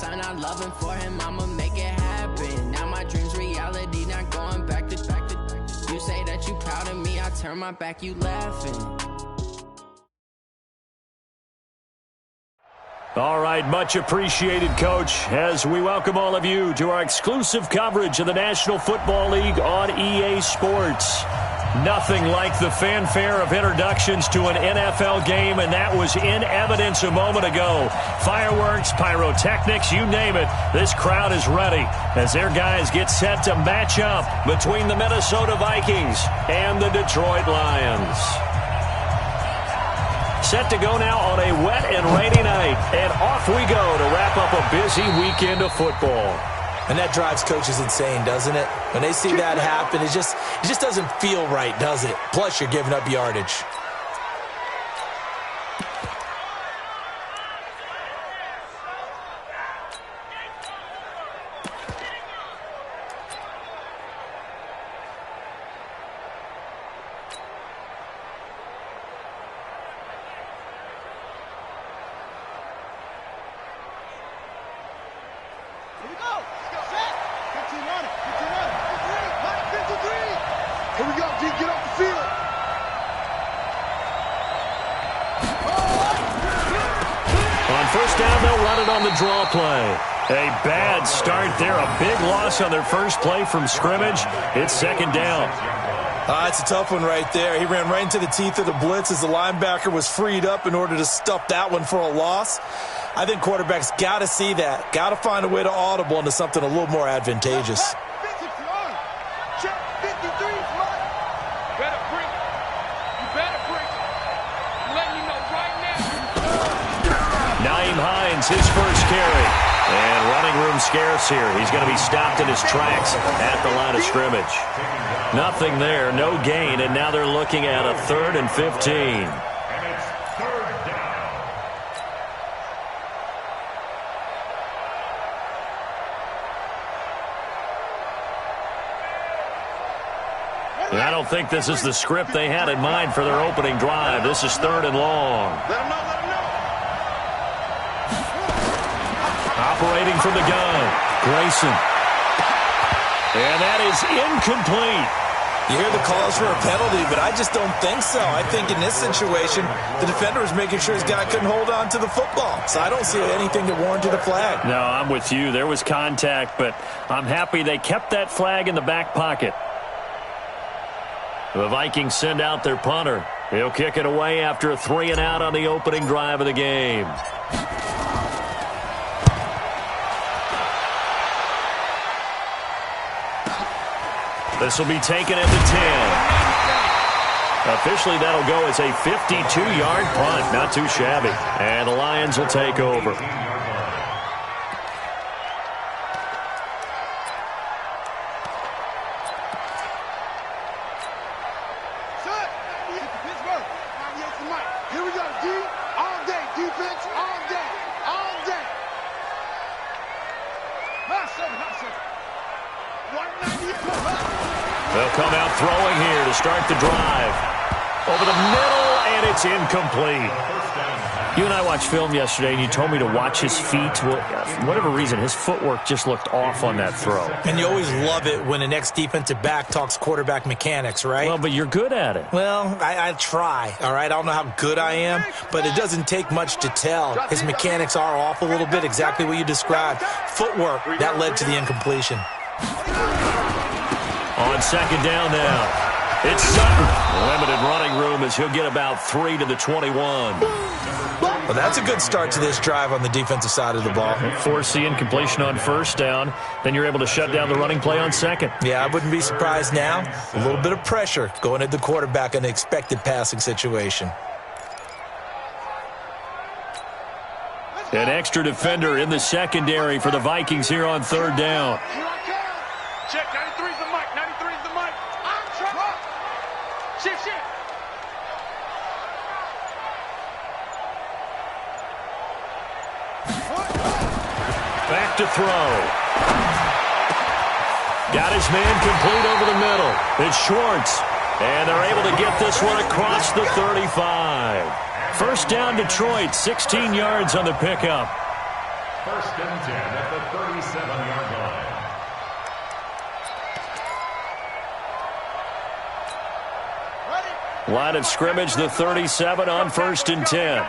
son, I love him. For him, I'ma make it happen. Now my dream's reality, not going back to. You say that you proud of me, I turn my back, you laughing. All right, much appreciated, Coach, as we welcome all of you to our exclusive coverage of the National Football League on EA Sports. Nothing like the fanfare of introductions to an NFL game, and that was in evidence a moment ago. Fireworks, pyrotechnics, you name it, this crowd is ready as their guys get set to match up between the Minnesota Vikings and the Detroit Lions. Set to go now on a wet and rainy night, and off we go to wrap up a busy weekend of football. And that drives coaches insane, doesn't it? When they see that happen, it just doesn't feel right, does it? Plus, you're giving up yardage. Draw play. A bad start there. A big loss on their first play from scrimmage. It's second down. It's a tough one right there. He ran right into the teeth of the blitz as the linebacker was freed up in order to stuff that one for a loss. I think quarterbacks got to see that. Got to find a way to audible into something a little more advantageous. His first carry. And running room scarce here. He's going to be stopped in his tracks at the line of scrimmage. Nothing there, no gain, and now they're looking at a 3rd and 15. And it's 3rd down. I don't think this is the script they had in mind for their opening drive. This is 3rd and long. Let him know. Operating from the gun, Grayson. And that is incomplete. You hear the calls for a penalty, but I just don't think so. I think in this situation, the defender was making sure his guy couldn't hold on to the football. So I don't see anything that warranted a flag. No, I'm with you. There was contact, but I'm happy they kept that flag in the back pocket. The Vikings send out their punter. He'll kick it away after a 3-and-out on the opening drive of the game. This will be taken at the 10. Officially, that'll go as a 52-yard punt. Not too shabby. And the Lions will take over. Here we go, D. All day, defense, all day, all day. Hot seven. They'll come out throwing here to start the drive. Over the middle, and it's incomplete. You and I watched film yesterday, and you told me to watch his feet. Well, for whatever reason, his footwork just looked off on that throw. And you always love it when an ex-defensive back talks quarterback mechanics, right? Well, but you're good at it. Well, I try, all right? I don't know how good I am, but it doesn't take much to tell. His mechanics are off a little bit, exactly what you described. Footwork, that led to the incompletion. On second down now. It's Sutton. Limited running room as he'll get about 3 to the 21. Well, that's a good start to this drive on the defensive side of the ball. Force the incompletion on first down. Then you're able to shut down the running play on second. Yeah, I wouldn't be surprised now. A little bit of pressure going at the quarterback in an expected passing situation. An extra defender in the secondary for the Vikings here on third down. Check, 93's the mic, 93's the mic. I'm trying. Shift. Back to throw. Got his man complete over the middle. It's Schwartz. And they're able to get this one across the 35. First down Detroit, 16 yards on the pickup. First and 10 at the 37-yard line. Line of scrimmage, the 37 on first and 10.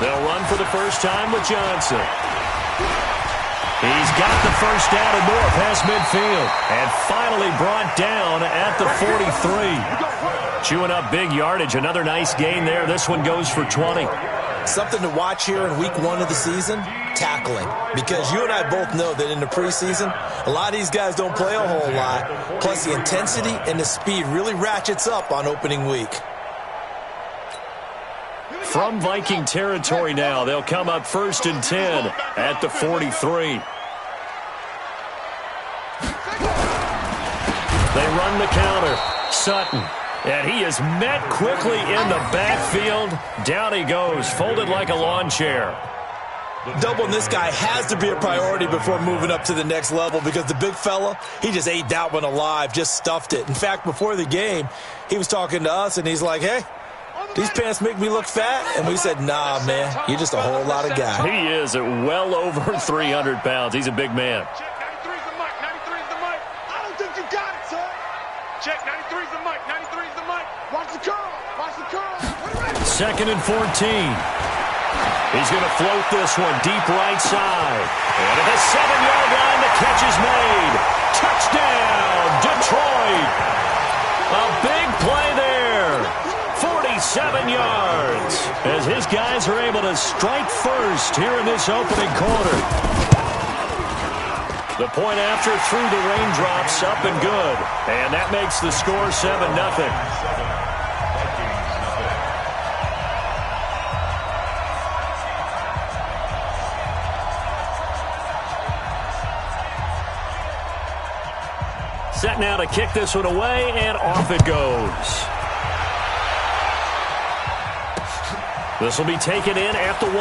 They'll run for the first time with Johnson. He's got the first down and more past midfield. And finally brought down at the 43. Chewing up big yardage. Another nice gain there. This one goes for 20. Something to watch here in week 1 of the season, tackling. Because you and I both know that in the preseason, a lot of these guys don't play a whole lot. Plus the intensity and the speed really ratchets up on opening week. From Viking territory now, they'll come up first and 10 at the 43. They run the counter. Sutton. And he is met quickly in the backfield. Down he goes, folded like a lawn chair. Doubling this guy has to be a priority before moving up to the next level because the big fella, he just ate that one alive, just stuffed it. In fact, before the game, he was talking to us, and he's like, hey, these pants make me look fat. And we said, nah, man, you're just a whole lot of guy. He is at well over 300 pounds. He's a big man. Check, 93's the mic, 93's the mic. I don't think you got it, son. Check, 93's the mic, 93's the mic. Watch the curl, watch the curl. Second and 14. He's going to float this one deep right side. And at the 7-yard line, the catch is made. Touchdown, Detroit. A big play there. 47 yards as his guys are able to strike first here in this opening quarter. The point after through the raindrops, up and good. And that makes the score 7-0. Set now to kick this one away, and off it goes. This will be taken in at the 1.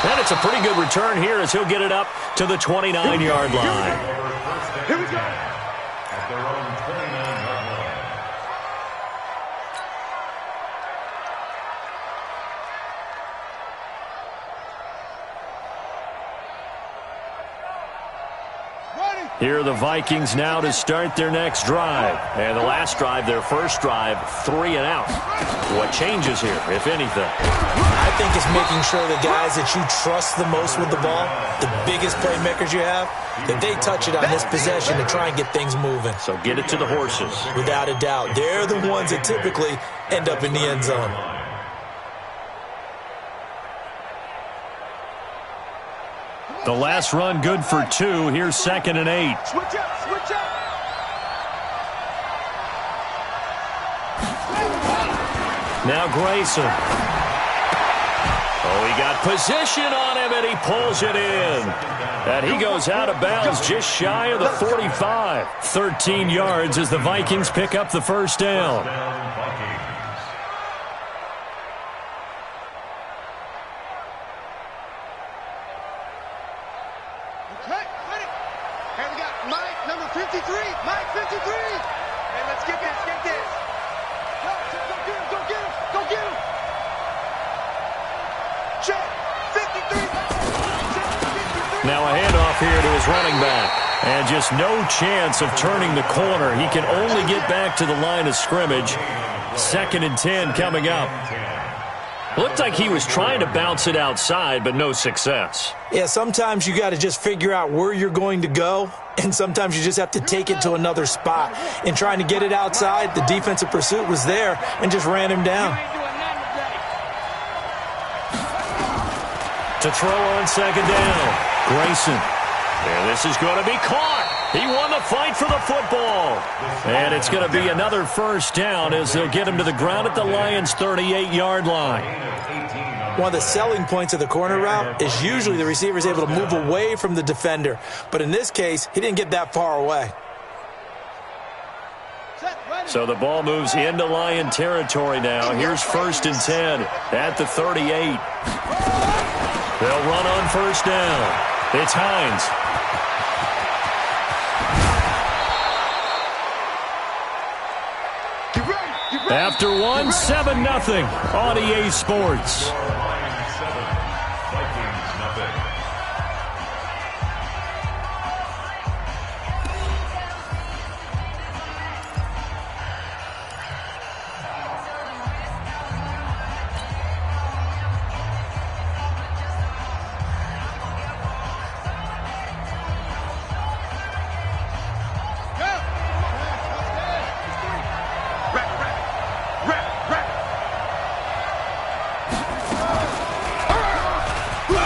And it's a pretty good return here as he'll get it up to the 29-yard line. Here we go. At their own 29-yard line. Here are the Vikings now to start their next drive. And the last drive, their first drive, 3 and out. What changes here, if anything? I think it's making sure the guys that you trust the most with the ball, the biggest playmakers you have, that they touch it on this possession to try and get things moving. So get it to the horses. Without a doubt. They're the ones that typically end up in the end zone. The last run good for 2. Here's 2nd and 8. Switch up, switch up. Now Grayson. Oh, he got position on him, and he pulls it in. And he goes out of bounds just shy of the 45. 13 yards as the Vikings pick up the first down. Hey, we got Mike, number 53. Mike, 53. Hey, let's get this, get this. Go get him, go get him, go get him. Check, 53. Now a handoff here to his running back. And just no chance of turning the corner. He can only get back to the line of scrimmage. 2nd and 10 coming up. Looked like he was trying to bounce it outside, but no success. Yeah, sometimes you got to just figure out where you're going to go, and sometimes you just have to take it to another spot. In trying to get it outside, the defensive pursuit was there and just ran him down. To throw on 2nd down, Grayson. And this is going to be caught. He won the fight for the football. And it's going to be another first down as they'll get him to the ground at the Lions' 38-yard line. One of the selling points of the corner route is usually the receiver is able to move away from the defender. But in this case, he didn't get that far away. So the ball moves into Lion territory now. Here's 1st and 10 at the 38. They'll run on first down. It's Hines. After one, 7-0 on EA Sports. Lions 7, Vikings nothing.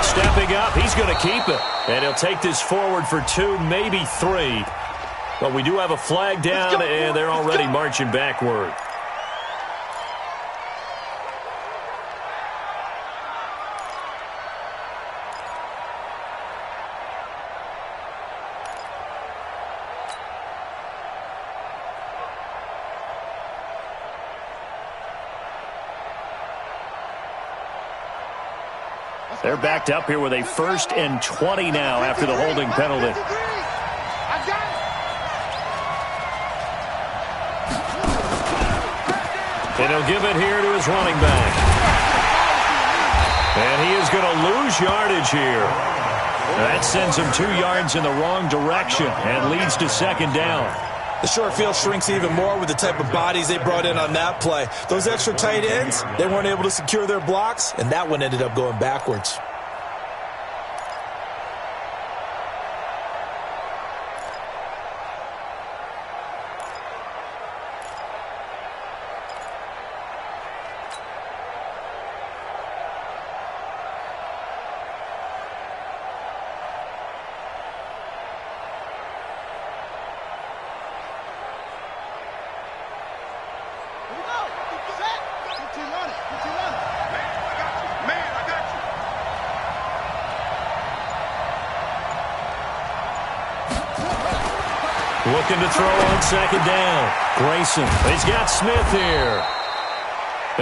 Stepping up, he's going to keep it. And he'll take this forward for 2, maybe 3. But we do have a flag down, and they're already marching backward. They're backed up here with a 1st and 20 now after the holding penalty. And he'll give it here to his running back. And he is going to lose yardage here. That sends him 2 yards in the wrong direction and leads to 2nd down. The short field shrinks even more with the type of bodies they brought in on that play. Those extra tight ends, they weren't able to secure their blocks, and that one ended up going backwards. Looking to throw on 2nd down. Grayson. He's got Smith here.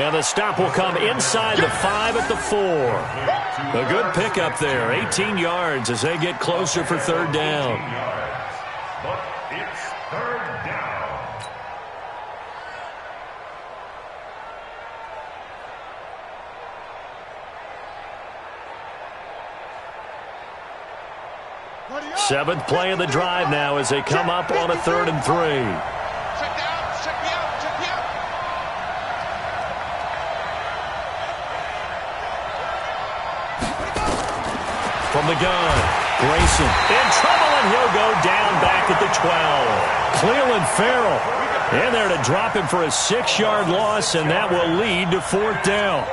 And the stop will come inside the 5 at the 4. A good pickup there. 18 yards as they get closer for 3rd down. But it's 3rd down. Seventh play of the drive now as they come up on a 3rd and 3. Check out, check me out, check me out. From the gun, Grayson in trouble, and he'll go down back at the 12. Cleveland Farrell in there to drop him for a 6-yard loss, and that will lead to 4th down.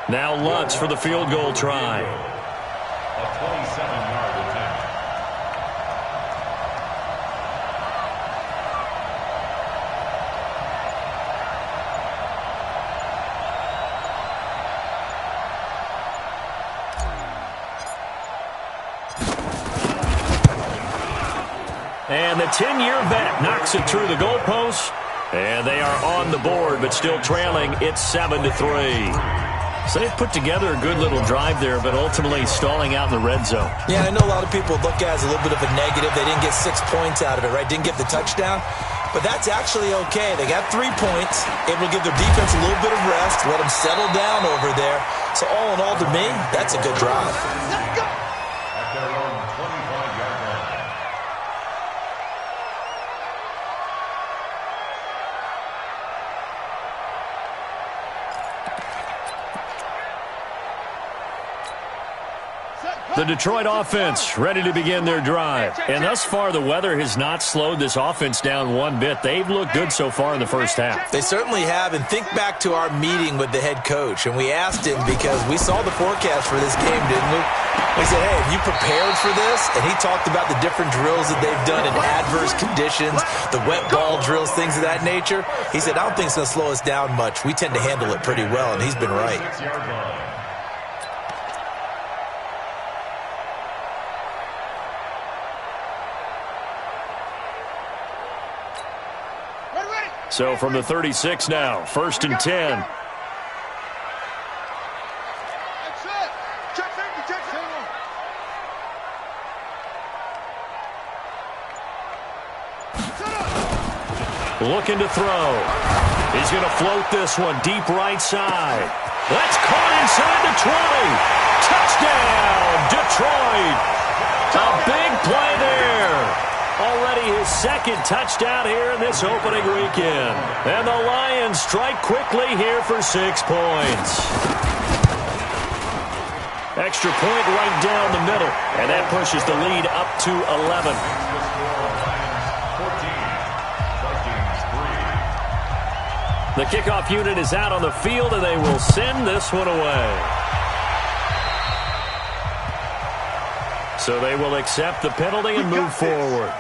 Now Lutz for the field goal try. A 27-yard attempt. And the 10-year vet knocks it through the goalpost. And they are on the board, but still trailing. It's 7-3. So they've put together a good little drive there, but ultimately stalling out in the red zone. Yeah, I know a lot of people look at it as a little bit of a negative. They didn't get 6 points out of it, right? Didn't get the touchdown. But that's actually okay. They got 3 points. Able to give their defense a little bit of rest, let them settle down over there. So all in all, to me, that's a good drive. Let's go. At their own 25-yard line. The Detroit offense ready to begin their drive. And thus far, the weather has not slowed this offense down one bit. They've looked good so far in the first half. They certainly have. And think back to our meeting with the head coach. And we asked him because we saw the forecast for this game, didn't we? We said, hey, have you prepared for this? And he talked about the different drills that they've done in adverse conditions, the wet ball drills, things of that nature. He said, I don't think it's going to slow us down much. We tend to handle it pretty well, and he's been right. 6-yard line. So from the 36 now, 1st and 10. Looking to throw. He's going to float this one deep right side. That's caught inside the 20. Touchdown, Detroit. A big play there. Already his second touchdown here in this opening weekend. And the Lions strike quickly here for 6 points. Extra point right down the middle. And that pushes the lead up to 11. The kickoff unit is out on the field, and they will send this one away. So they will accept the penalty and move forward.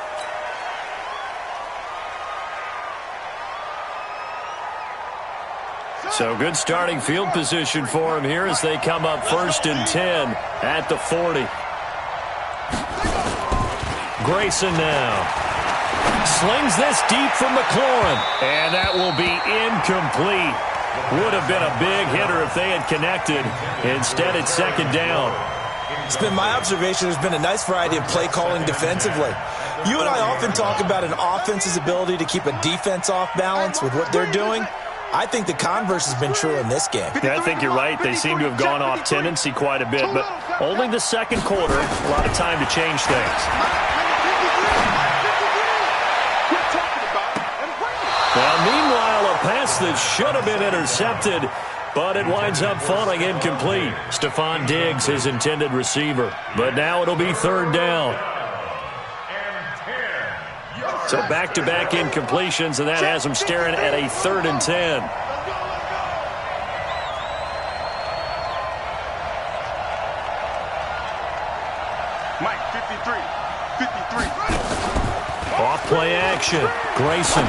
So good starting field position for him here as they come up 1st and 10 at the 40. Grayson now. Slings this deep from McLaurin. And that will be incomplete. Would have been a big hitter if they had connected. Instead, it's 2nd down. It's been my observation there's been a nice variety of play calling defensively. You and I often talk about an offense's ability to keep a defense off balance with what they're doing. I think the converse has been true in this game. Yeah, I think you're right. They seem to have gone off tendency quite a bit, but only the 2nd quarter, a lot of time to change things. Well, meanwhile, a pass that should have been intercepted, but it winds up falling incomplete. Stephon Diggs, his intended receiver. But now it'll be 3rd down. So back-to-back incompletions, and that has them staring at a 3rd and 10. Mike, 53. Off play action. Grayson.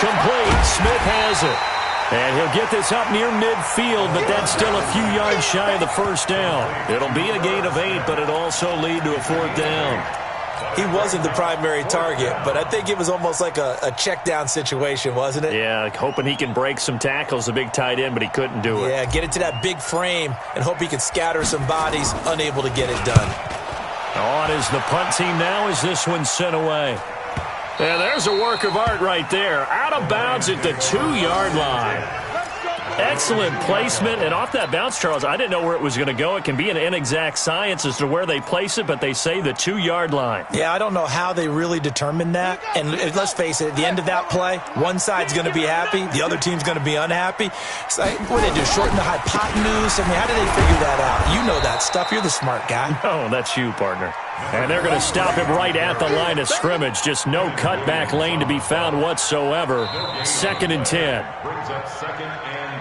Complete. Smith has it. And he'll get this up near midfield, but that's still a few yards shy of the 1st down. It'll be a gain of 8, but it'll also lead to a 4th down. He wasn't the primary target, but I think it was almost like a check down situation, wasn't it? Yeah, hoping he can break some tackles, a big tight end, but he couldn't do it. Yeah, get it to that big frame and hope he can scatter some bodies, unable to get it done. On is the punt team now as this one's sent away. And there's a work of art right there. Out of bounds at the 2-yard line. Excellent placement. And off that bounce, Charles, I didn't know where it was going to go. It can be an inexact science as to where they place it, but they say the 2-yard line. Yeah, I don't know how they really determined that. And let's face it, at the end of that play, one side's going to be happy, the other team's going to be unhappy. So, what do they do, shorten the hypotenuse? I mean, how do they figure that out? You know that stuff. You're the smart guy. Oh, that's you, partner. And they're going to stop him right at the line of scrimmage. Just no cutback lane to be found whatsoever. 2nd and 10.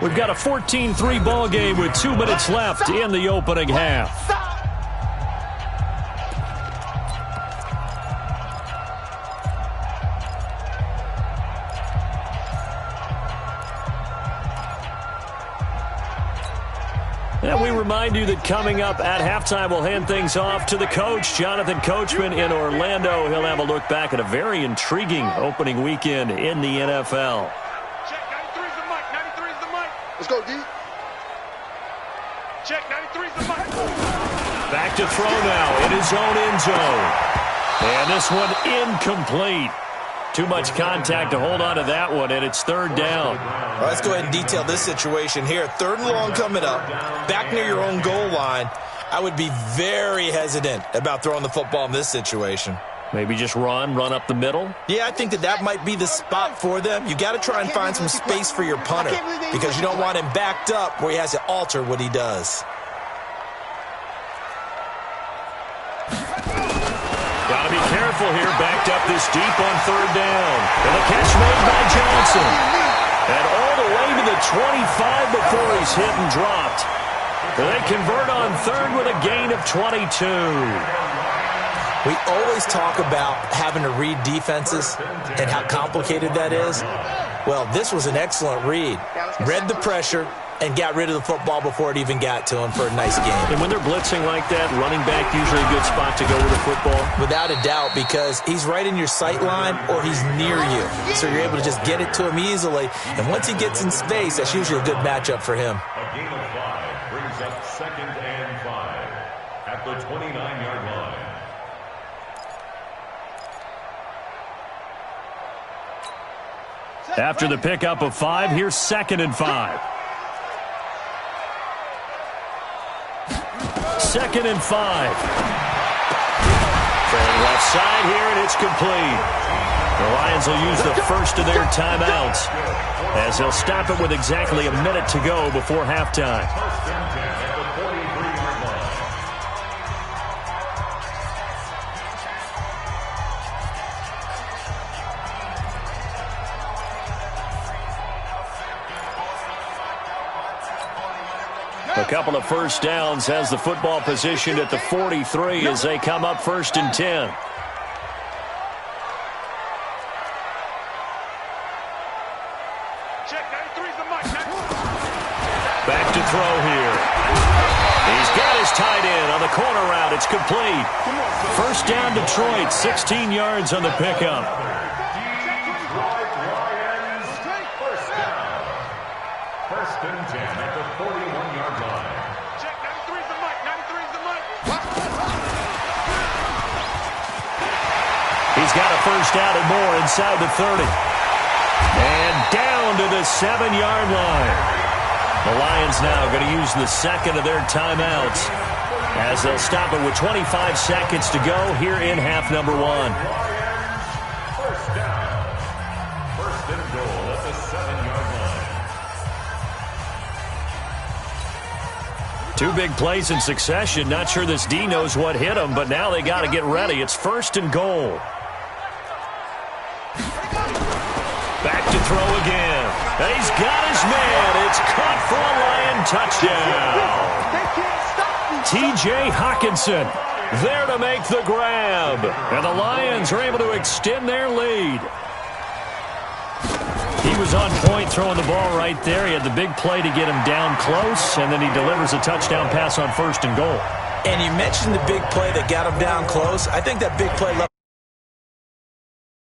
We've got a 14-3 ball game with 2 minutes left in the opening half. And we remind you that coming up at halftime, we'll hand things off to the coach, Jonathan Coachman in Orlando. He'll have a look back at a very intriguing opening weekend in the NFL. Check, 93's the mic. 93's the mic. Let's go, D. Check, 93's the mic. Back to throw now in his own end zone. And this one incomplete. Too much contact to hold on to that one, and it's 3rd down. All right, let's go ahead and detail this situation here. 3rd and long coming up, back near your own goal line. I would be very hesitant about throwing the football in this situation. Maybe just run up the middle? Yeah, I think that might be the spot for them. You got to try and find some space for your punter because you don't want him backed up where he has to alter what he does. Got to be careful here, backed up this deep on 3rd down. And the catch made by Johnson. And all the way to the 25 before he's hit and dropped. They convert on 3rd with a gain of 22. We always talk about having to read defenses and how complicated that is. Well, this was an excellent read. Read the pressure, and got rid of the football before it even got to him for a nice game. And when they're blitzing like that, running back usually a good spot to go with the football? Without a doubt, because he's right in your sight line or he's near you. So you're able to just get it to him easily. And once he gets in space, that's usually a good matchup for him. A gain of 5 brings up 2nd and 5 at the 29-yard line. After the pickup of 5, here's 2nd and 5. 2nd and 5. Trailing left side here, and it's complete. The Lions will use the first of their timeouts as they'll stop it with exactly a minute to go before halftime. First and 10 at the 43-yard line. A couple of first downs has the football positioned at the 43 as they come up 1st and 10. Back to throw here. He's got his tight end on the corner route. It's complete. First down Detroit, 16 yards on the pickup. Detroit Lions, first down. 1st and 10 at the 41-yard line. Check, 93's the mic, 93's the mic. He's got a first down and more inside the 30. And down to the 7-yard line. The Lions now going to use the second of their timeouts as they'll stop it with 25 seconds to go here in half number 1. First down. 1st and goal at the 7-yard line. 2 big plays in succession. Not sure this D knows what hit him, but now they got to get ready. It's 1st and goal. Back to throw again. And he's got his man. It's caught for a Lion touchdown. T.J. Hawkinson there to make the grab. And the Lions are able to extend their lead. He was on point throwing the ball right there. He had the big play to get him down close, and then he delivers a touchdown pass on 1st and goal. And you mentioned the big play that got him down close. I think that big play left